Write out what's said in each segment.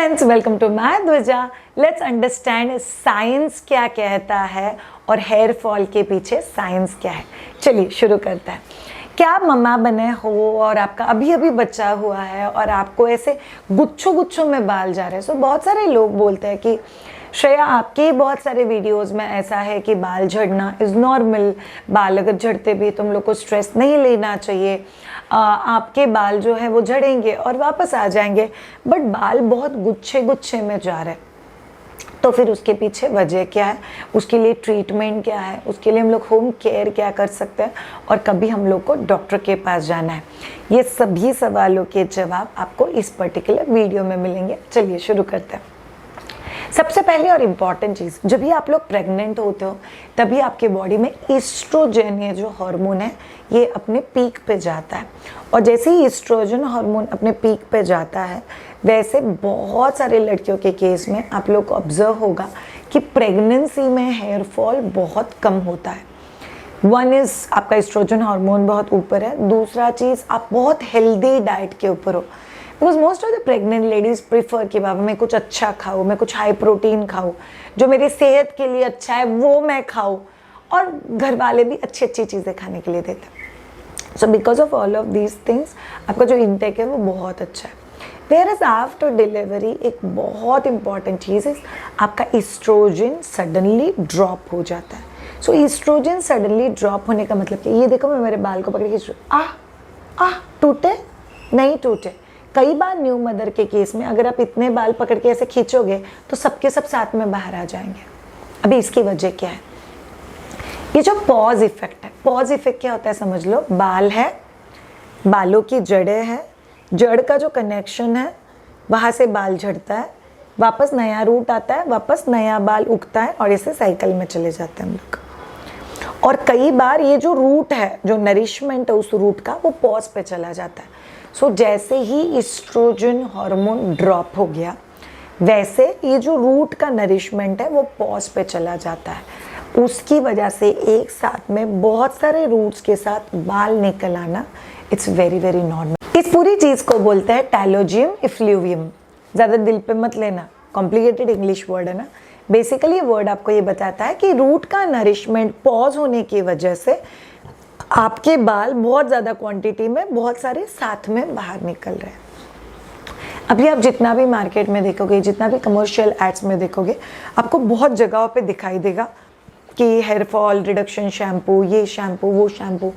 Friends, welcome to my ध्वजा। Let's understand science क्या कहता है और हेयर फॉल के पीछे साइंस क्या है। चलिए शुरू करते हैं। क्या आप मम्मा बने हो और आपका अभी अभी बच्चा हुआ है और आपको ऐसे गुच्छों गुच्छों में बाल जा रहे हैं। सो बहुत सारे लोग बोलते हैं कि श्रेया, आपके बहुत सारे वीडियोस में ऐसा है कि बाल झड़ना इज़ नॉर्मल, बाल अगर झड़ते भी तुम लोग को स्ट्रेस नहीं लेना चाहिए, आपके बाल जो है वो झड़ेंगे और वापस आ जाएंगे। बट बाल बहुत गुच्छे गुच्छे में जा रहे हैं, तो फिर उसके पीछे वजह क्या है, उसके लिए ट्रीटमेंट क्या है, उसके लिए हम लोग होम केयर क्या कर सकते हैं और कभी हम लोग को डॉक्टर के पास जाना है। ये सभी सवालों के जवाब आपको इस पर्टिकुलर वीडियो में मिलेंगे। चलिए शुरू करते हैं। सबसे पहले और इम्पॉर्टेंट चीज़, जब भी आप लोग प्रेग्नेंट होते हो तभी आपके बॉडी में ईस्ट्रोजन, ये जो हार्मोन है, ये अपने पीक पे जाता है। और जैसे ही ईस्ट्रोजन हार्मोन अपने पीक पे जाता है, वैसे बहुत सारे लड़कियों के केस में आप लोग को ऑब्जर्व होगा कि प्रेगनेंसी में हेयर फॉल बहुत कम होता है। वन इज़ आपका ईस्ट्रोजन हार्मोन बहुत ऊपर है, दूसरा चीज़ आप बहुत हेल्दी डाइट के ऊपर हो। Because most of the pregnant ladies prefer कि बाबा मैं कुछ अच्छा खाऊँ, मैं कुछ हाई प्रोटीन खाऊँ, जो मेरी सेहत के लिए अच्छा है वो मैं खाऊँ, और घर वाले भी अच्छी अच्छी चीज़ें खाने के लिए देते हैं। So because of all of these things आपका जो इंटेक है वो बहुत अच्छा है। देयर इज आफ्टर डिलीवरी एक बहुत इंपॉर्टेंट चीज़ है, आपका ईस्ट्रोजन सडनली ड्रॉप हो जाता है। सो ईस्ट्रोजन सडनली ड्रॉप होने का मतलब क्या? ये देखो, मैं मेरे बाल को पकड़ के टूटे नहीं टूटे। कई बार न्यू मदर के केस में अगर आप इतने बाल पकड़ के ऐसे खींचोगे तो सबके सब साथ में बाहर आ जाएंगे। अभी इसकी वजह क्या है? ये जो पॉज इफेक्ट है, पॉज इफेक्ट क्या होता है समझ लो। बाल है, बालों की जड़ें हैं, जड़ का जो कनेक्शन है वहाँ से बाल झड़ता है, वापस नया रूट आता है, वापस नया बाल उगता है और इसे साइकिल में चले जाते हैं हम लोग। और कई बार ये जो रूट है, जो नरिशमेंट है उस रूट का, वो पॉज पे चला जाता है। सो जैसे ही ईस्ट्रोजन हार्मोन ड्रॉप हो गया, वैसे ये जो रूट का नरिशमेंट है वो पॉज पे चला जाता है। उसकी वजह से एक साथ में बहुत सारे रूट्स के साथ बाल निकल आना, इट्स वेरी वेरी नॉर्मल। इस पूरी चीज़ को बोलते हैं टैलोजियम इफ्लूवियम। ज़्यादा दिल पे मत लेना, कॉम्प्लिकेटेड इंग्लिश वर्ड है ना। बेसिकली ये वर्ड आपको ये बताता है कि रूट का नरिशमेंट पॉज होने की वजह से आपके बाल बहुत ज़्यादा क्वांटिटी में बहुत सारे साथ में बाहर निकल रहे हैं। अभी आप जितना भी मार्केट में देखोगे, जितना भी कमर्शियल एड्स में देखोगे, आपको बहुत जगहों पे दिखाई देगा कि हेयर फॉल रिडक्शन शैम्पू, ये शैम्पू, वो शैम्पू।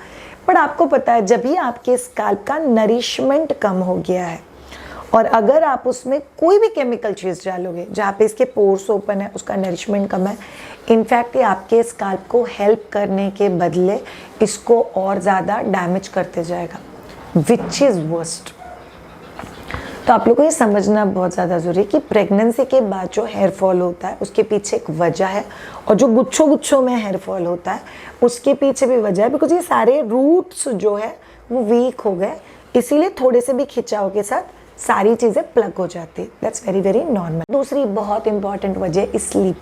पर आपको पता है, जब भी आपके स्कैल्प का नरिशमेंट कम हो गया है और अगर आप उसमें कोई भी केमिकल चीज़ डालोगे जहाँ पे इसके पोर्स ओपन है, उसका नरिशमेंट कम है, इनफैक्ट ये आपके स्कैल्प को हेल्प करने के बदले इसको और ज़्यादा डैमेज करते जाएगा, विच इज़ वर्स्ट। तो आप लोगों को ये समझना बहुत ज़्यादा ज़रूरी है कि प्रेगनेंसी के बाद जो हेयर फॉल होता है उसके पीछे एक वजह है, और जो गुच्छों गुच्छों में हेयर फॉल होता है उसके पीछे भी वजह है। बिकॉज ये सारे रूट्स जो है वो वीक हो गए, इसीलिए थोड़े से भी खिंचाव के साथ सारी चीज़ें प्लग हो जाती है। That's very very normal. दूसरी बहुत इंपॉर्टेंट वजह है स्लीप।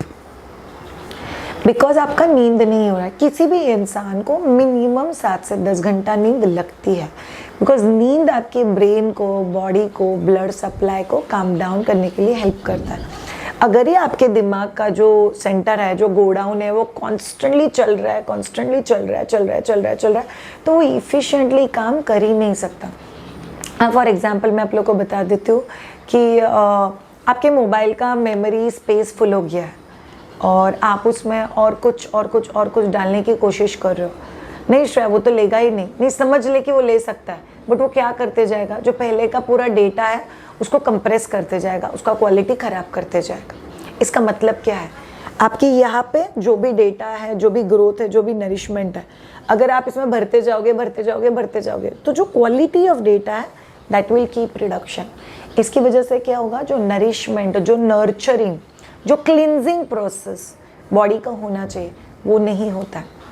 बिकॉज आपका नींद नहीं हो रहा है। किसी भी इंसान को मिनिमम 7 से 10 घंटा नींद लगती है, बिकॉज नींद आपके ब्रेन को, बॉडी को, ब्लड सप्लाई को काम डाउन करने के लिए हेल्प करता है। अगर ये आपके दिमाग का जो सेंटर है, जो गोडाउन है, वो कॉन्स्टेंटली चल रहा है, कॉन्स्टेंटली चल रहा है, तो वो इफिशिएंटली काम कर ही नहीं सकता। फॉर एग्जाम्पल मैं आप लोग को बता देती हूँ कि आपके मोबाइल का मेमोरी स्पेस फुल हो गया है और आप उसमें और कुछ डालने की कोशिश कर रहे हो। नहीं श्रेया, वो तो लेगा ही नहीं समझ ले कि वो ले सकता है, बट वो क्या करते जाएगा, जो पहले का पूरा डेटा है उसको कंप्रेस करते जाएगा, उसका क्वालिटी ख़राब करते जाएगा। इसका मतलब क्या है? आपकी यहाँ पे जो भी डेटा है, जो भी ग्रोथ है, जो भी नरिशमेंट है, अगर आप इसमें भरते जाओगे तो जो क्वालिटी ऑफ डेटा है दैट विल कीप रिडक्शन। इसकी वजह से क्या होगा, जो नरिशमेंट, जो नर्चरिंग, जो क्लिनजिंग प्रोसेस बॉडी का होना चाहिए वो नहीं होता है।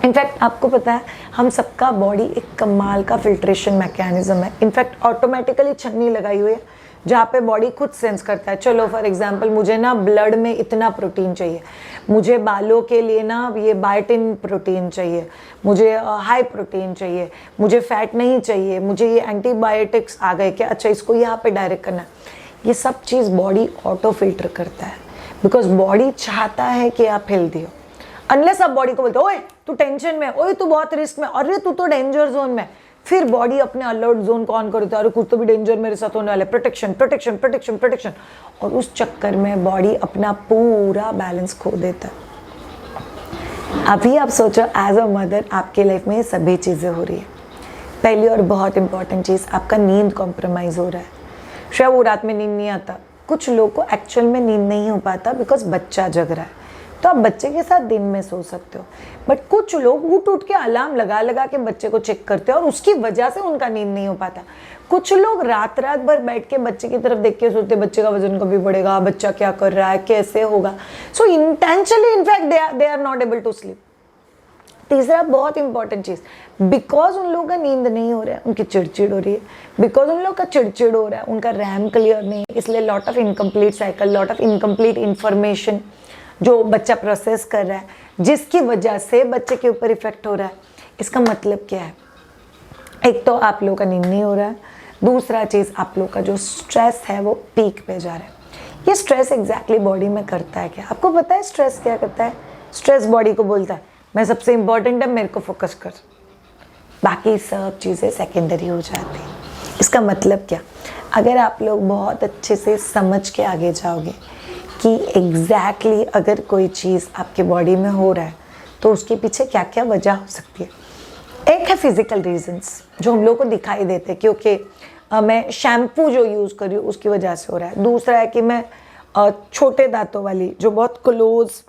इनफैक्ट आपको पता है, हम सबका बॉडी एक कमाल का फिल्ट्रेशन मैकेनिज्म है। इनफैक्ट ऑटोमेटिकली छन्नी लगाई हुई है जहाँ पे बॉडी खुद सेंस करता है। चलो फॉर एग्जांपल, मुझे ना ब्लड में इतना प्रोटीन चाहिए, मुझे बालों के लिए ना ये बायोटिन प्रोटीन चाहिए, मुझे हाई प्रोटीन चाहिए, मुझे फैट नहीं चाहिए, मुझे ये एंटीबायोटिक्स आ गए क्या, अच्छा इसको यहाँ पे डायरेक्ट करना है। ये सब चीज़ बॉडी ऑटो फिल्टर करता है, बिकॉज बॉडी चाहता है कि आप हेल्दी हो। अनलेस आप बॉडी को बोलते हो ओए तू टेंशन में, ओए तू बहुत रिस्क में, अरे तू तो डेंजर जोन में, फिर बॉडी अपने अलर्ट जोन को ऑन कर देता है, अरे कुछ तो भी डेंजर मेरे साथ होने वाला है, प्रोटेक्शन प्रोटेक्शन प्रोटेक्शन प्रोटेक्शन, और उस चक्कर में बॉडी अपना पूरा बैलेंस खो देता है। अभी आप सोचो एज अ मदर आपके लाइफ में ये सभी चीज़ें हो रही है। पहली और बहुत इंपॉर्टेंट चीज़, आपका नींद कॉम्प्रोमाइज़ हो रहा है। शायद वो रात में नींद नहीं आता, कुछ लोगों को एक्चुअल में नींद नहीं हो पाता बिकॉज बच्चा जग रहा है, तो आप बच्चे के साथ दिन में सो सकते हो, बट कुछ लोग उठ उठ के अलार्म लगा लगा के बच्चे को चेक करते हैं और उसकी वजह से उनका नींद नहीं हो पाता। कुछ लोग रात रात भर बैठ के बच्चे की तरफ देख के सोचते बच्चे का वजन कभी बढ़ेगा, बच्चा क्या कर रहा है, कैसे होगा, so intentionally in fact they are not able to sleep. तीसरा बहुत इंपॉर्टेंट चीज़, बिकॉज उन लोगों का नींद नहीं हो रहा है उनकी चिड़चिड़ हो रही है, बिकॉज उन लोगों का चिड़चिड़ हो रहा है उनका रैम क्लियर नहीं है, इसलिए lot of incomplete cycle, lot of incomplete information जो बच्चा प्रोसेस कर रहा है, जिसकी वजह से बच्चे के ऊपर इफेक्ट हो रहा है। इसका मतलब क्या है, एक तो आप लोगों का नींद नहीं हो रहा है, दूसरा चीज़ आप लोग का जो स्ट्रेस है वो पीक पे जा रहा है। ये स्ट्रेस एग्जैक्टली बॉडी में करता है क्या, आपको पता है स्ट्रेस क्या करता है? स्ट्रेस बॉडी को बोलता है मैं सबसे इम्पोर्टेंट है, मेरे को फोकस कर, बाकी सब चीज़ें सेकेंडरी हो जाती हैं। इसका मतलब क्या, अगर आप लोग बहुत अच्छे से समझ के आगे जाओगे कि एग्जैक्टली अगर कोई चीज़ आपके बॉडी में हो रहा है तो उसके पीछे क्या क्या वजह हो सकती है। एक है फिजिकल रीजंस जो हम लोग को दिखाई देते हैं, क्योंकि मैं शैम्पू जो यूज़ कर रही हूँ उसकी वजह से हो रहा है। दूसरा है कि मैं छोटे दांतों वाली जो बहुत क्लोज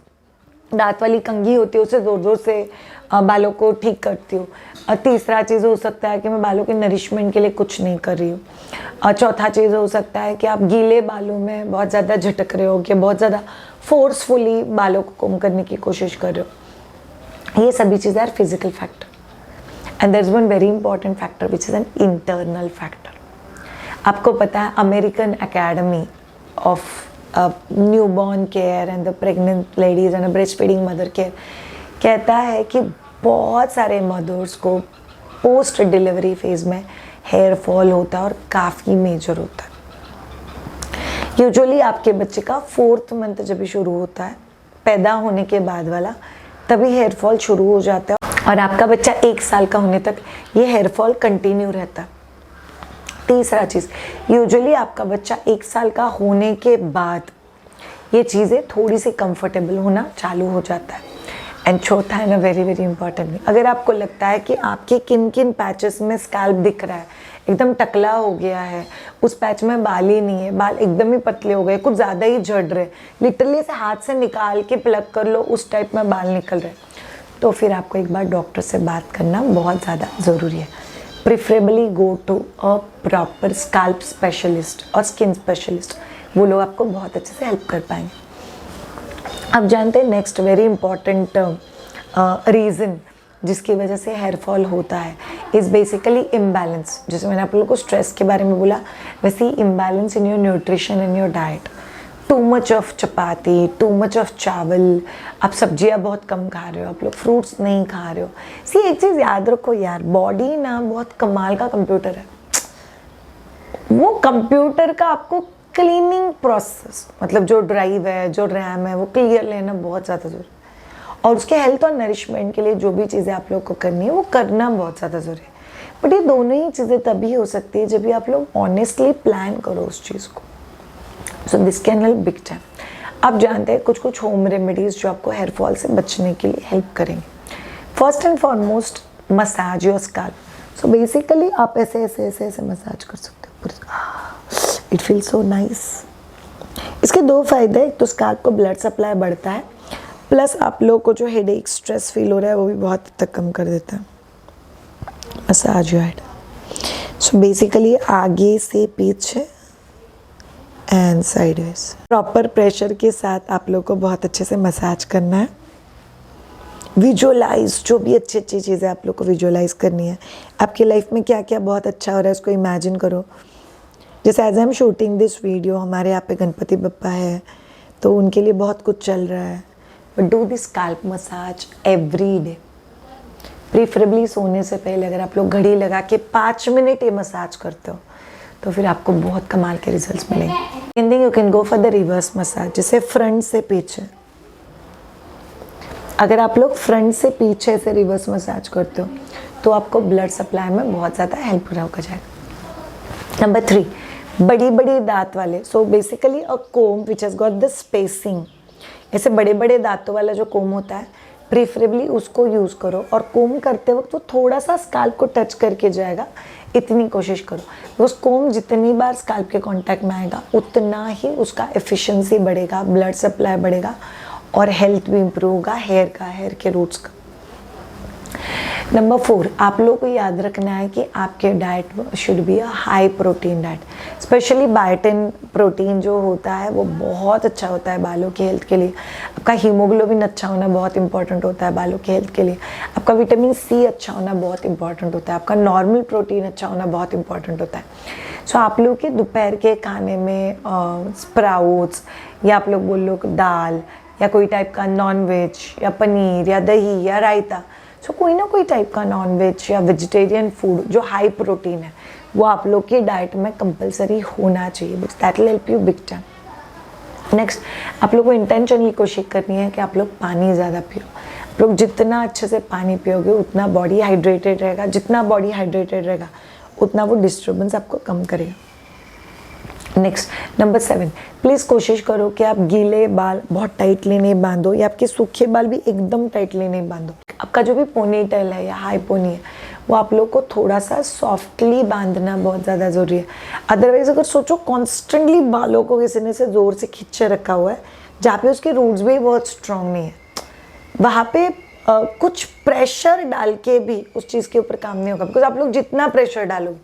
दांत वाली कंघी होती है उससे ज़ोर ज़ोर से बालों को ठीक करती हूँ। तीसरा चीज़ हो सकता है कि मैं बालों के नरिशमेंट के लिए कुछ नहीं कर रही हूँ। चौथा चीज़ हो सकता है कि आप गीले बालों में बहुत ज़्यादा झटक रहे हो, कि बहुत ज़्यादा फोर्सफुली बालों को कोम करने की कोशिश कर रहे हो। ये सभी चीज़ें are physical factor and there is one very important factor which is an internal factor. आपको पता है American academy of newborn care and the pregnant ladies and breast feeding mother care कहता है कि बहुत सारे मदर्स को पोस्ट डिलीवरी फेज में हेयर फॉल होता है और काफ़ी मेजर होता है। यूजुअली आपके बच्चे का 4th मंथ जब भी शुरू होता है, पैदा होने के बाद वाला, तभी हेयर फॉल शुरू हो जाता है और आपका बच्चा 1 साल का होने तक ये हेयर फॉल कंटिन्यू रहता है। तीसरा चीज़, यूजुअली आपका बच्चा 1 साल का होने के बाद ये चीज़ें थोड़ी सी कंफर्टेबल होना चालू हो जाता है। एंड चौथा है ना, वेरी वेरी इंपॉर्टेंट, अगर आपको लगता है कि आपके किन किन पैचेस में स्कैल्प दिख रहा है, एकदम टकला हो गया है, उस पैच में बाल ही नहीं है, बाल एकदम ही पतले हो गए, कुछ ज़्यादा ही झड़ रहे, लिटरली से हाथ से निकाल के प्लग कर लो उस टाइप में बाल निकल रहे, तो फिर आपको एक बार डॉक्टर से बात करना बहुत ज़्यादा ज़रूरी है। Preferably go to a proper scalp specialist और स्किन स्पेशलिस्ट, वो लोग आपको बहुत अच्छे से हेल्प कर पाएंगे। अब जानते हैं नेक्स्ट वेरी इंपॉर्टेंट रीज़न जिसकी वजह से हेयर फॉल होता है इज़ बेसिकली इम्बैलेंस। जैसे मैंने आप लोगों को स्ट्रेस के बारे में बोला, वैसे ही imbalance in your nutrition in your diet. Too much of chapati, too much of chawal, आप सब्जियां बहुत कम खा रहे हो, आप लोग फ्रूट्स नहीं खा रहे हो। सी एक चीज़ याद रखो यार, बॉडी ना बहुत कमाल का कंप्यूटर है। वो कंप्यूटर का आपको क्लीनिंग प्रोसेस, मतलब जो ड्राइव है, जो रैम है, वो क्लियर लेना बहुत ज़्यादा ज़रूरी है। और उसके हेल्थ और नरिशमेंट के लिए जो भी चीज़ें आप लोग को करनी है वो करना बहुत ज़्यादा ज़रूरी है। बट ये दोनों ही चीज़ें तभी हो सकती है जब भी आप लोग ऑनेस्टली प्लान करो उस चीज़ को। So this can help big time. आप जानते हैं कुछ कुछ होम रेमेडीज़ जो आपको हेयर फॉल से बचने के लिए हेल्प करेंगे। First and foremost, massage your scalp. So basically आप ऐसे ऐसे ऐसे ऐसे मसाज कर सकते हो पूरे, इट फील सो नाइस। इसके 2 फायदे, एक तो स्कैल्प को ब्लड सप्लाई बढ़ता है, प्लस आप लोग को जो हेडेक स्ट्रेस फील हो रहा है वो भी बहुत हद तक कम कर देता है। Massage your head. So basically आगे से पीछे एंड साइडवेज, प्रॉपर प्रेशर के साथ आप लोग को बहुत अच्छे से मसाज करना है। विजुअलाइज, जो भी अच्छी अच्छी चीज़ें आप लोग को विजुअलाइज करनी है, आपकी लाइफ में क्या क्या बहुत अच्छा हो रहा है उसको इमेजिन करो। जैसे as I am shooting this video, हमारे यहाँ पे गणपति बप्पा है तो उनके लिए बहुत कुछ चल रहा है। But do this scalp massage every day. Preferably सोने से पहले अगर आप लोग घड़ी लगा के 5 मिनट ये मसाज करते हो तो फिर आपको बहुत कमाल के रिजल्ट्स मिलेंगे। Second thing, you can go for the reverse massage, जिसे फ्रंट से पीछे। अगर आप लोग फ्रंट से पीछे से रिवर्स मसाज करते हो तो आपको ब्लड सप्लाई में बहुत ज़्यादा हेल्प हो जाएगा। नंबर 3, बड़ी बड़ी दांत वाले, so basically a comb which has got the spacing, ऐसे बड़े बड़े दांतों वाला जो कोम होता है प्रीफरेबली उसको यूज़ करो, और कोम करते वक्त वो थोड़ा सा स्काल्प को टच करके जाएगा, इतनी कोशिश करो। उस कोम जितनी बार स्काल्प के कांटेक्ट में आएगा उतना ही उसका एफिशिएंसी बढ़ेगा, ब्लड सप्लाई बढ़ेगा और हेल्थ भी इम्प्रूव होगा हेयर के रूट्स का। नंबर 4, आप लोगों को याद रखना है कि आपके diet should be a high protein diet. Specially biotin protein जो होता है वो बहुत अच्छा होता है बालों की हेल्थ के लिए। आपका हीमोग्लोबिन अच्छा होना बहुत इंपॉर्टेंट होता है बालों की हेल्थ के लिए। आपका विटामिन सी अच्छा होना बहुत इंपॉर्टेंट होता है। आपका नॉर्मल प्रोटीन अच्छा होना बहुत इंपॉर्टेंट होता है। सो आप लोग के दोपहर के खाने में स्प्राउट्स, या आप लोग बोल लो दाल, या कोई टाइप का नॉन वेज, या पनीर, या दही, या रायता, सो कोई ना कोई टाइप का नॉन वेज या वेजिटेरियन फूड जो हाई प्रोटीन है वो आप लोग की डाइट में कंपलसरी होना चाहिए, because that will help you big time. Next, आप लोग को इंटेंशनली कोशिश करनी है कि आप लोग पानी ज़्यादा पियो। आप लोग जितना अच्छे से पानी पियोगे उतना बॉडी हाइड्रेटेड रहेगा, जितना बॉडी हाइड्रेटेड रहेगा उतना वो डिस्टर्बेंस आपको कम करेगा। नेक्स्ट, नंबर 7, प्लीज़ कोशिश करो कि आप गीले बाल बहुत टाइटली नहीं बांधो, या आपके सूखे बाल भी एकदम टाइटली नहीं बांधो। आपका जो भी पोनी टेल है या हाई पोनी है वो आप लोग को थोड़ा सा सॉफ्टली बांधना बहुत ज़्यादा ज़रूरी है। अदरवाइज अगर सोचो कॉन्स्टेंटली बालों को किसी ने से ज़ोर से खींचे रखा हुआ है जहाँ पे उसके रूट्स भी बहुत स्ट्रॉन्ग नहीं है, वहाँ पे कुछ प्रेशर डाल के भी उस चीज़ के ऊपर काम नहीं होगा। बिकॉज आप लोग जितना प्रेशर डालोगे,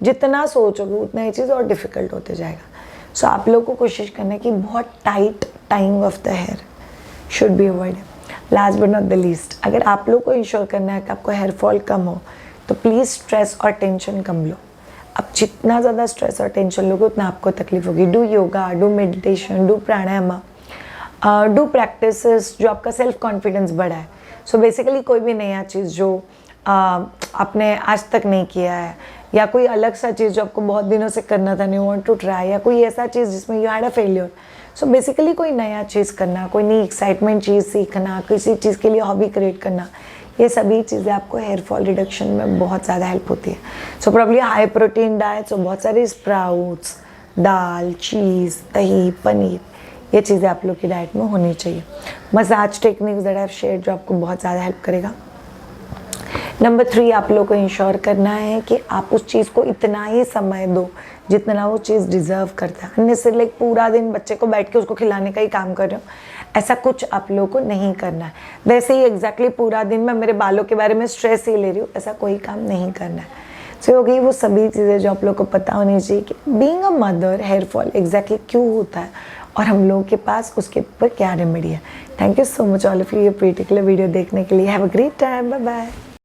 जितना सोचोगे, उतना ये चीज़ और डिफ़िकल्ट होते जाएगा। सो आप लोग को कोशिश करना है कि बहुत tight time of the hair should be avoided. Last but not the least, अगर आप लोग को इंश्योर करना है कि आपको हेयर फॉल कम हो तो प्लीज़ स्ट्रेस और टेंशन कम लो। अब जितना ज़्यादा स्ट्रेस और टेंशन लोगे उतना आपको तकलीफ होगी। Do yoga, do meditation, do pranayama, do practices जो आपका सेल्फ कॉन्फिडेंस बढ़ाए। सो बेसिकली कोई भी नया चीज़ जो आपने आज तक नहीं किया है, या कोई अलग सा चीज़ जो आपको बहुत दिनों से करना था, नहीं वांट टू ट्राई, या कोई ऐसा चीज़ जिसमें you had a failure. So basically कोई नया चीज़ करना, कोई नई एक्साइटमेंट चीज़ सीखना, किसी चीज़ के लिए हॉबी क्रिएट करना, ये सभी चीज़ें आपको हेयर फॉल रिडक्शन में बहुत ज़्यादा हेल्प होती है। So probably high protein diet, so बहुत सारे स्प्राउट्स, दाल, चीज़, दही, पनीर, ये चीज़ें आप लोग की डाइट में होनी चाहिए। Massage techniques that I have shared जो आपको बहुत ज़्यादा हेल्प करेगा। नंबर 3, आप लोग को इंश्योर करना है कि आप उस चीज़ को इतना ही समय दो जितना वो चीज़ डिज़र्व करता है। अननेसेसरी लाइक पूरा दिन बच्चे को बैठ के उसको खिलाने का ही काम कर रहे हो, ऐसा कुछ आप लोग को नहीं करना है। वैसे ही एग्जैक्टली पूरा दिन मैं मेरे बालों के बारे में स्ट्रेस ही ले रही हूँ, ऐसा कोई काम नहीं करना है। सो हो गई वो सभी चीज़ें जो आप लोग को पता होनी चाहिए कि being a mother hair fall exactly क्यों होता है और हम लोगों के पास उसके ऊपर क्या रेमेडी है। Thank you so much all of you ये पर्टिकुलर वीडियो देखने के लिए। Have a great time, bye bye.